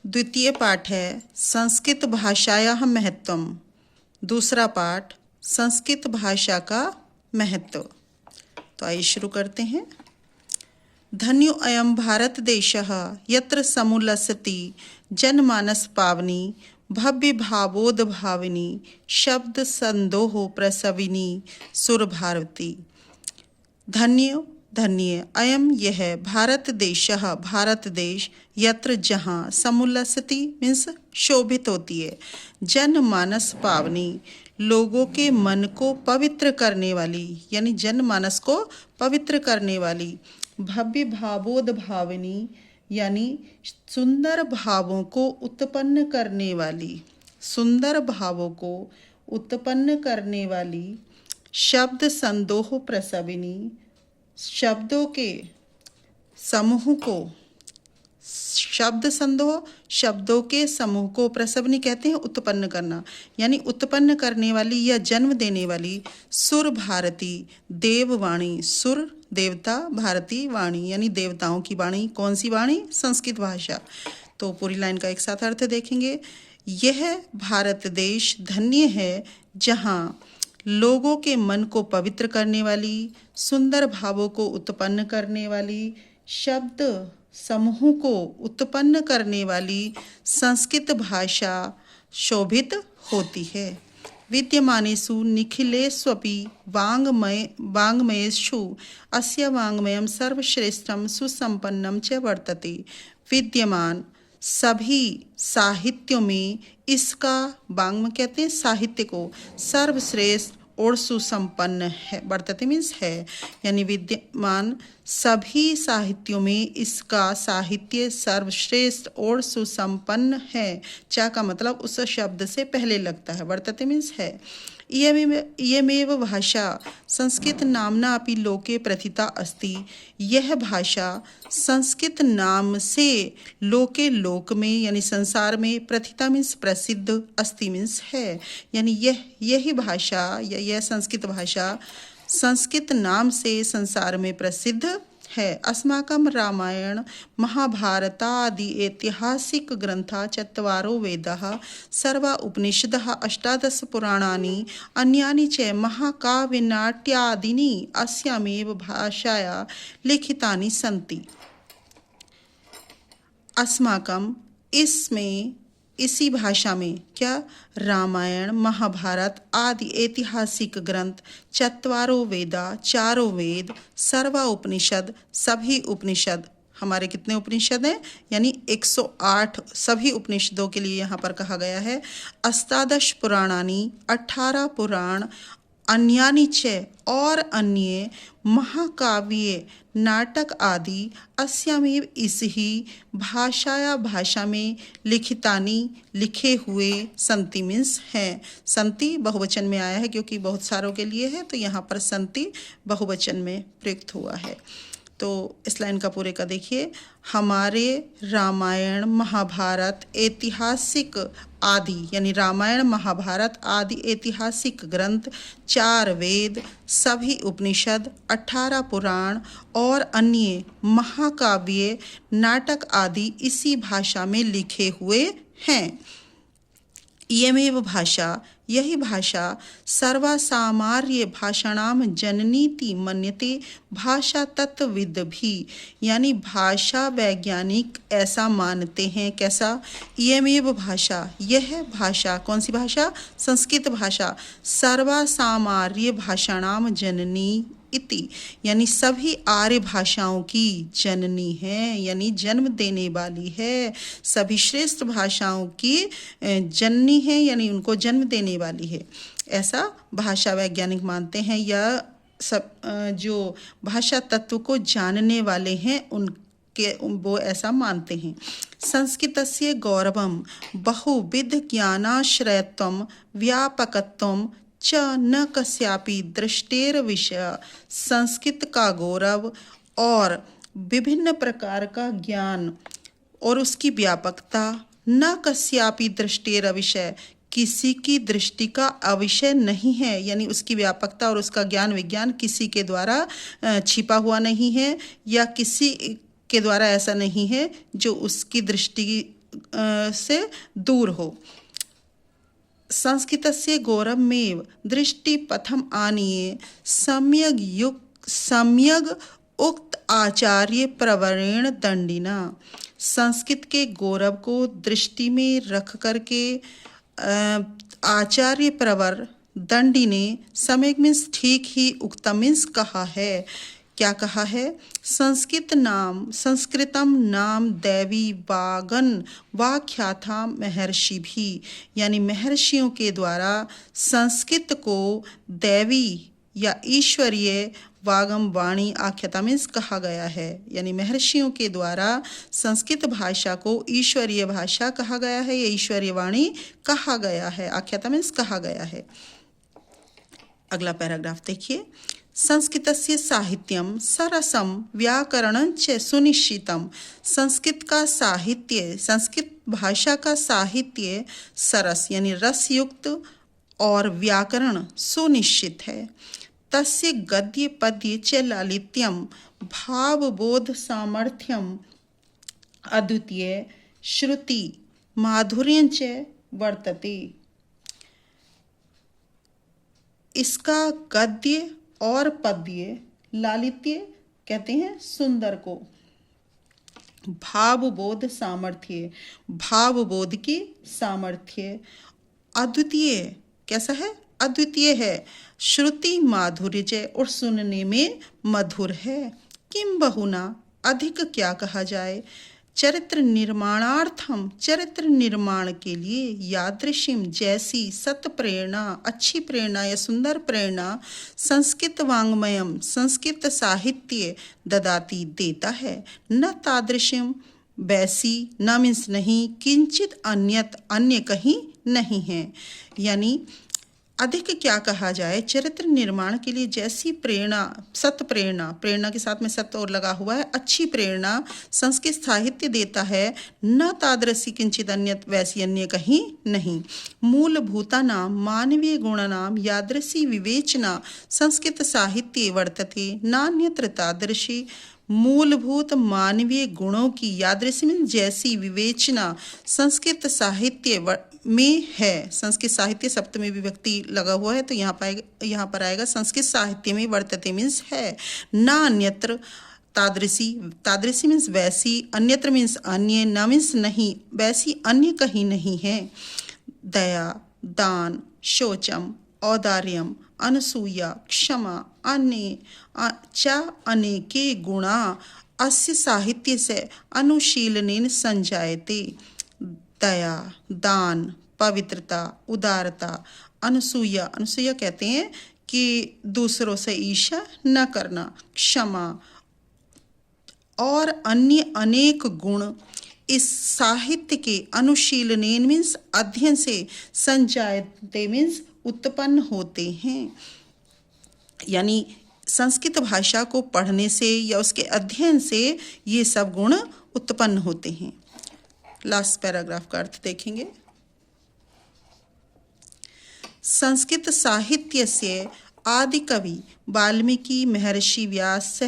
द्वितीय पाठ है संस्कृत भाषायाः महत्वम। दूसरा पाठ संस्कृत भाषा का महत्व। तो आइए शुरू करते हैं। धन्यो अयं भारत देशः यत्र समुल्लसति जनमानस पावनी भव्य भावोद भाविनी शब्द संदोह प्रसविनी सुर भारती। धन्य धन्य अयम यह भारत देशः भारत देश यत्र जहाँ समुल्लसति मीन्स शोभित होती है, जनमानस पावनी लोगों के मन को पवित्र करने वाली यानी जनमानस को पवित्र करने वाली, भव्य भावोद भाविनी यानी सुंदर भावों को उत्पन्न करने वाली, सुंदर भावों को उत्पन्न करने वाली, शब्द संदोह प्रसविनी शब्दों के समूह को, शब्द संदोह शब्दों के समूह को प्रसवनी कहते हैं उत्पन्न करना यानी उत्पन्न करने वाली या जन्म देने वाली, सुर भारती देववाणी, सुर देवता, भारती वाणी यानी देवताओं की वाणी। कौन सी वाणी? संस्कृत भाषा। तो पूरी लाइन का एक साथ अर्थ देखेंगे। यह भारत देश धन्य है जहाँ लोगों के मन को पवित्र करने वाली, सुंदर भावों को उत्पन्न करने वाली, शब्द समूह को उत्पन्न करने वाली संस्कृत भाषा शोभित होती है। विद्यमानेषु निखिलेष्वपि वाङ्मयेषु अस्य वाङ्मयं सर्वश्रेष्ठं सुसंपन्नं च वर्तते। विद्यमान सभी साहित्यों में इसका, वाङ्म कहते हैं साहित्य को, सर्वश्रेष्ठ और सुसंपन्न है, वर्तते मीन्स है यानी विद्यमान सभी साहित्यों में इसका साहित्य सर्वश्रेष्ठ और सुसंपन्न है। चा का मतलब उस शब्द से पहले लगता है, वर्तते मीन्स है। इयमेव भाषा संस्कृत नाम्ना अपि लोके प्रथिता अस्ति। यह भाषा संस्कृत नाम से लोके लोक में यानी संसार में, प्रथिता मीन्स प्रसिद्ध, अस्ति मीन्स है यानी यही भाषा या यह संस्कृत भाषा संस्कृत नाम से संसार में प्रसिद्ध है। अस्माकं रामायण महाभारतादि ऐतिहासिक ग्रंथा चत्वारो वेदाः सर्वा उपनिषदः अष्टादश पुराणानि अन्यानि च महाकाव्यनाट्यादीनि अस्यामेव भाषाया लिखितानि सन्ति। अस्माकं इसमें इसी भाषा में क्या? रामायण महाभारत आदि ऐतिहासिक ग्रंथ, चत्वारो वेदा चारों वेद, सर्वा उपनिषद सभी उपनिषद, हमारे कितने उपनिषद हैं यानी 108 सभी उपनिषदों के लिए यहाँ पर कहा गया है। अष्टादश पुराणानि 18 पुराण, अन्यानि च और अन्य, महाकाव्य नाटक आदि अस्यामेव इस ही भाषाया भाषा में लिखितानी लिखे हुए, संति मीन्स हैं। संति बहुवचन में आया है क्योंकि बहुत सारों के लिए है तो यहाँ पर संति बहुवचन में प्रयुक्त हुआ है। तो इस लाइन का पूरे का देखिए। हमारे रामायण महाभारत ऐतिहासिक आदि यानी रामायण महाभारत आदि ऐतिहासिक ग्रंथ, 4 वेद, सभी उपनिषद, 18 पुराण और अन्य महाकाव्य नाटक आदि इसी भाषा में लिखे हुए हैं। इयमेव भाषा यही भाषा सर्वसामान्य भाषाणाम जननीति मन्यते। भाषा तत्वविद भी यानी भाषा वैज्ञानिक ऐसा मानते हैं। कैसा? इयमेव भाषा यह भाषा, कौन सी भाषा? संस्कृत भाषा, सर्वसामान्य भाषाणाम जननी इति यानी सभी आर्य भाषाओं की जननी है यानी जन्म देने वाली है, सभी श्रेष्ठ भाषाओं की जननी है यानी उनको जन्म देने वाली है, ऐसा भाषा वैज्ञानिक मानते हैं। या सब जो भाषा तत्व को जानने वाले हैं उनके वो ऐसा मानते हैं। संस्कृतस्य गौरवं बहुविध ज्ञानाश्रयत्वं व्यापकत्वं च न कस्यापि दृष्टेर विषय। संस्कृत का गौरव और विभिन्न प्रकार का ज्ञान और उसकी व्यापकता, न कस्यापि दृष्टेर विषय किसी की दृष्टि का अविषय नहीं है यानी उसकी व्यापकता और उसका ज्ञान विज्ञान किसी के द्वारा छिपा हुआ नहीं है या किसी के द्वारा ऐसा नहीं है जो उसकी दृष्टि से दूर हो। संस्कृतस्य गौरवमेव दृष्टिपथम आनीय सम्यग उक्त आचार्य प्रवरेण दंडिना। संस्कृत के गौरव को दृष्टि में रख करके आचार्य प्रवर दंडी ने सम्यक मीन्स ठीक ही, उक्तम मीन्स कहा है। क्या कहा है? संस्कृतम नाम दैवी वागन वाख्याथा महर्षि भी, यानी महर्षियों के द्वारा संस्कृत को दैवी या ईश्वरीय वागम वाणी आख्याता मीन्स कहा गया है, यानी महर्षियों के द्वारा संस्कृत भाषा को ईश्वरीय भाषा कहा गया है या ईश्वरीय वाणी कहा गया है, आख्याता मीन्स कहा गया है। अगला पैराग्राफ देखिए। संस्कृतस्य साहित्यम सरसम व्याकरणं च सुनिश्चितम। संस्कृत का साहित्य, संस्कृत भाषा का साहित्य सरस यानी रसयुक्त और व्याकरण सुनिश्चित है। तस्य गद्य पद्य च लालित्यम भावबोध सामर्थ्यम अद्वितीय श्रुति माधुर्यं च वर्तते। इसका गद्य और पद्य, लालित्य कहते हैं सुंदर को, भावबोध सामर्थ्य, भावबोध की सामर्थ्य, अद्वितीय कैसा है? अद्वितीय है। श्रुति माधुर्य और सुनने में मधुर है। किम बहुना अधिक क्या कहा जाए? चरित्र निर्माणार्थम, चरित्र निर्माण के लिए, यादृशिम जैसी, सत प्रेरणा अच्छी प्रेरणा या सुंदर प्रेरणा, संस्कृत वाङ्मयम संस्कृत साहित्य ददाती देता है, न तादृशिम वैसी, न मीन्स नहीं, किंचित अन्यत अन्य कहीं नहीं है। यानी अधिक क्या कहा जाए? चरित्र निर्माण के लिए जैसी प्रेरणा, सत प्रेरणा, प्रेरणा के साथ में सत्य और लगा हुआ है, अच्छी प्रेरणा संस्कृत साहित्य देता है, न तादृशी किंचित अन्यत वैसी अन्य कहीं नहीं। मूलभूतानां मानवीय गुणानां यादृशी विवेचना संस्कृत साहित्ये वर्तते, नान्यत्र तादृशी। मूलभूत मानवीय गुणों की यादृशी में जैसी विवेचना संस्कृत साहित्य में है। संस्कृत साहित्य सप्तमी विभक्ति लगा हुआ है तो यहाँ पर आएगा संस्कृत साहित्य में वर्तते मीन्स है, ना अन्यत्र तादृशी, तादृशी मीन्स वैसी, अन्यत्र मीन्स अन्य, न मीन्स नहीं, वैसी अन्य कहीं नहीं है। दया, दान, शौचम, औदार्यम, अनसूया, क्षमा, अन्य च अनेके गुणा अस्य साहित्य से अनुशीलनेन संजायते। दया, दान, पवित्रता, उदारता, अनसूया, अनसूया कहते हैं कि दूसरों से ईर्ष्या न करना, क्षमा और अन्य अनेक गुण इस साहित्य के अनुशीलनेन मीन्स अध्ययन से, संजायते मीन्स उत्पन्न होते हैं। यानी संस्कृत भाषा को पढ़ने से या उसके अध्ययन से ये सब गुण उत्पन्न होते हैं। लास्ट पैराग्राफ का अर्थ देखेंगे। संस्कृत साहित्य से आदि कवि वाल्मीकि, महर्षि व्यास,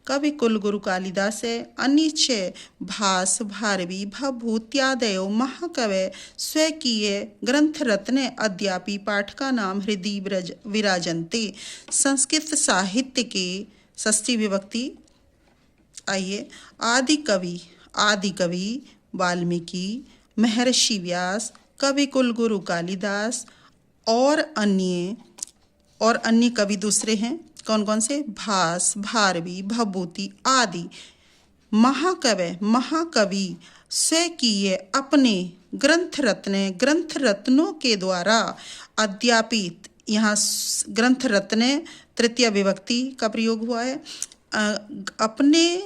कवि कुलगुरु कालिदास, अन्य भास, भारवी, भभूत्यादयो महाकवय स्वकीय ग्रंथरत्न अद्यापि पाठकानां हृदि विराजन्ते। संस्कृत साहित्य के षष्ठी विभक्ति आइए। आदि कवि वाल्मीकि, महर्षि व्यास, कवि कुलगुरु कालिदास और अन्य कवि दूसरे हैं। कौन कौन से? भास, भारवी, भभूति आदि। महाकवि स्वकीय अपने ग्रंथ रत्नों के द्वारा अध्यापित, यहाँ ग्रंथ रत्न तृतीय विभक्ति का प्रयोग हुआ है। अपने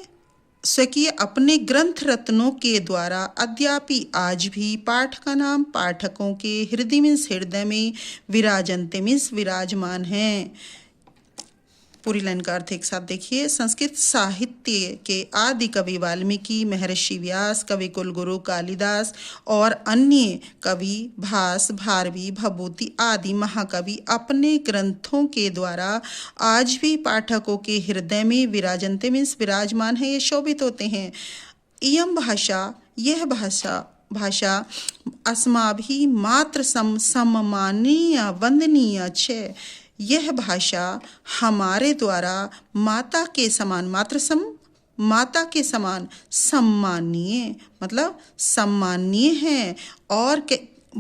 ग्रंथ रत्नों के द्वारा अद्यापि आज भी पाठका नाम पाठकों के हृदय मीन्स हृदय में, विराजन्ते मीन्स विराजमान हैं। पूरी लाइन का अर्थ एक साथ देखिए। संस्कृत साहित्य के आदि कवि वाल्मीकि, महर्षि व्यास, कवि कुलगुरु कालिदास और अन्य कवि भास, भारवी, भभूति आदि महाकवि अपने ग्रंथों के द्वारा आज भी पाठकों के हृदय में विराजन्ते मीन्स विराजमान है, ये शोभित होते हैं। यह भाषा भाषा अस्माभिः मात्र सम्मानीय वंदनीय च। यह भाषा हमारे द्वारा माता के समान, माता के समान सम्मानीय, मतलब सम्मानीय है और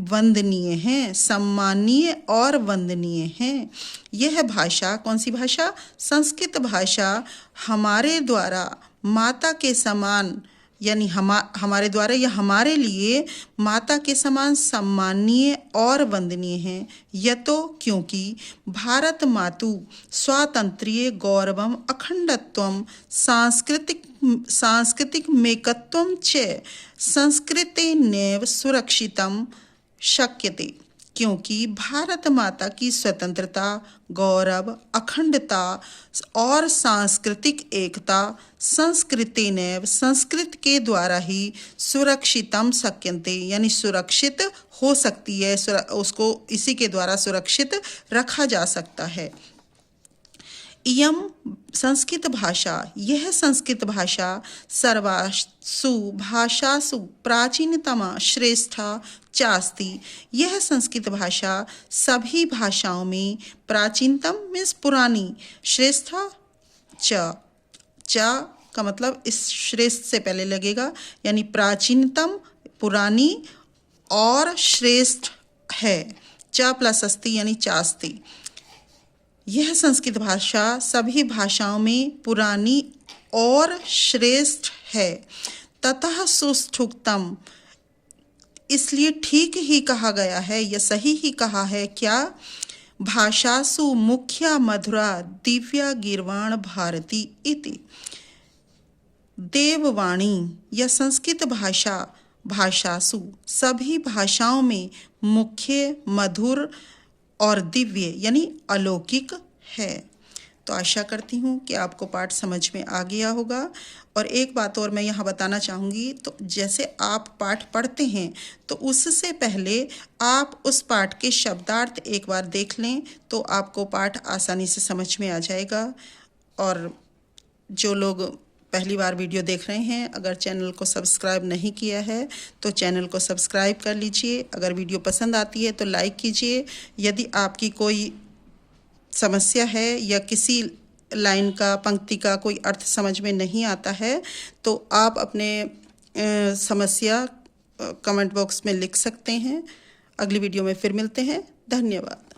वंदनीय है, सम्मानीय और वंदनीय है। यह भाषा, कौन सी भाषा? संस्कृत भाषा हमारे द्वारा माता के समान, यानी हमारे द्वारा या हमारे लिए माता के समान सम्मानीय और वंदनीय है। यह तो क्योंकि भारत मातु स्वातंत्र्य गौरवम अखंडत्वम सांस्कृतिक मेकत्वम च संस्कृतेनैव सुरक्षितम शक्यते। क्योंकि भारत माता की स्वतंत्रता, गौरव, अखंडता और सांस्कृतिक एकता संस्कृतेनैव, संस्कृत के द्वारा ही सुरक्षितम शक्यन्ते, यानी सुरक्षित हो सकती है, उसको इसी के द्वारा सुरक्षित रखा जा सकता है। इयं संस्कृत भाषा, यह संस्कृत भाषा सर्वासु भाषासु प्राचीनतमा श्रेष्ठा चास्ति। यह संस्कृत भाषा सभी भाषाओं में प्राचीनतम मीन्स पुरानी, श्रेष्ठा च का मतलब इस श्रेष्ठ से पहले लगेगा, यानी प्राचीनतम, पुरानी और श्रेष्ठ है। च प्लस अस्ति यानी चास्ति। यह संस्कृत भाषा सभी भाषाओं में पुरानी और श्रेष्ठ है। ततः सुष्ठुक्तम, इसलिए ठीक ही कहा गया है, यह सही ही कहा है। क्या? भाषासु मुख्या मधुरा दिव्या गीर्वाण भारती इति। देववाणी, यह संस्कृत भाषा भाषासु सभी भाषाओं में मुख्य, मधुर और दिव्य यानी अलौकिक है। तो आशा करती हूँ कि आपको पाठ समझ में आ गया होगा। और एक बात और मैं यहाँ बताना चाहूँगी, तो जैसे आप पाठ पढ़ते हैं तो उससे पहले आप उस पाठ के शब्दार्थ एक बार देख लें, तो आपको पाठ आसानी से समझ में आ जाएगा। और जो लोग पहली बार वीडियो देख रहे हैं, अगर चैनल को सब्सक्राइब नहीं किया है तो चैनल को सब्सक्राइब कर लीजिए। अगर वीडियो पसंद आती है तो लाइक कीजिए। यदि आपकी कोई समस्या है या किसी लाइन का, पंक्ति का कोई अर्थ समझ में नहीं आता है तो आप अपने समस्या कमेंट बॉक्स में लिख सकते हैं। अगली वीडियो में फिर मिलते हैं। धन्यवाद।